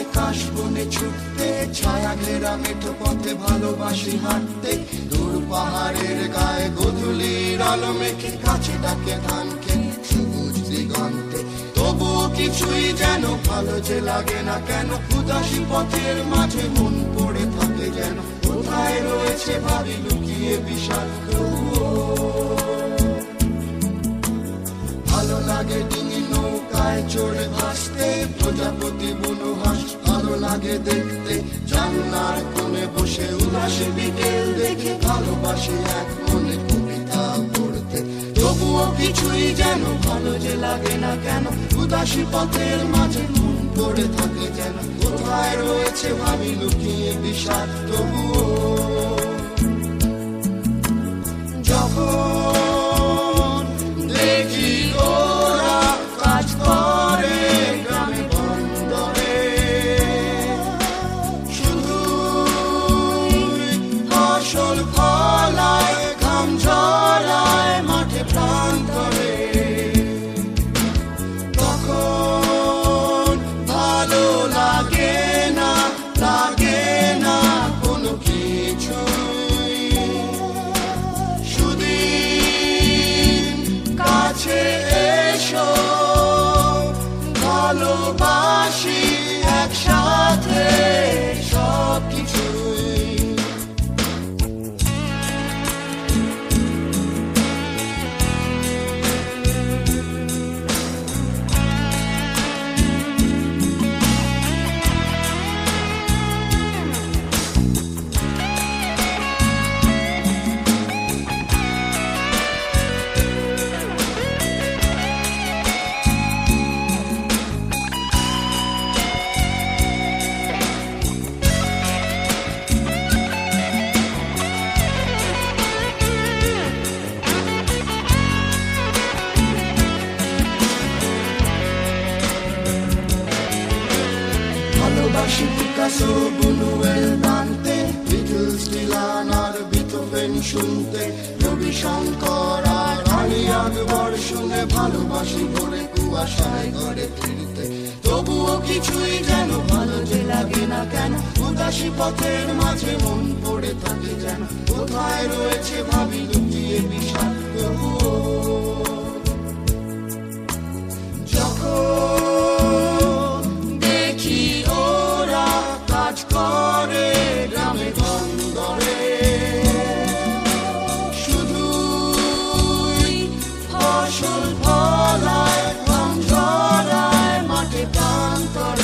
যায় কাশবনে ছুটতে, ছায়া ঘেরা মেঠো পথে ভালোবাসি হাঁটতে। দূর পাহাড়ের গায়ে গোধূলির আলো মেখে কাছে ডাকে ধান খেতে সবুজ দিগন্তে। তবুও কিছুই যেন ভালো যে লাগে না কেন, উদাসী পথের মাঝে মন পড়ে থাকে যেন। কোথায় রয়েছে ভাবি লুকিয়ে বিষাদ তবুও। ভালো লাগে ডিঙি নৌকায় চড়ে ভাসতে, প্রজাপতি বুনো হাঁস ভালো লাগে দেখতে। জানলার কোণে বসে উদাসী বিকেল দেখে ভালোবাসি এক মনে কবিতা পড়তে। তবুও কিছুই যেন ভালো যে লাগে না কেন, উদাসী পথের মাঝে মন পড়ে থাকে যেন। কোথায় রয়েছে ভাবি লুকিয়ে বিষাদ তবুও। যখন দেখি ওরা কাজ করে গ্রামে বন্দরে, শুধু ফসল ফলায় ঘাম ঝরায় মাঠে প্রান্তরে, তখন ভালো লাগে না কোনো কিছুই। সুদিন কাছে এসো, ভালোবাসি একসাথে সব কিছুই। ভালোবাসি পিকাসো বুনুয়েল দান্তে, বিটলস ডিলান আর বিথোভেন শুনতে। রবি শঙ্কর আর রানী আকবর শুনে ভালোবাসি ভোরে কুয়াশায় ঘরে ফিরতে। তবুও কিছুই যেন ভালো যে লাগে না কেন, উদাসী পথের মাঝে মন পড়ে থাকে যেন। কোথায় রয়েছে ভাবি লুকিয়ে বিষাদ তবুও। যখন দেখি ওরা কাজ করে গ্রামে বন্দরে, শুধু ফসল ফলায় ঘাম ঝরায় মাঠে প্রান্তরে,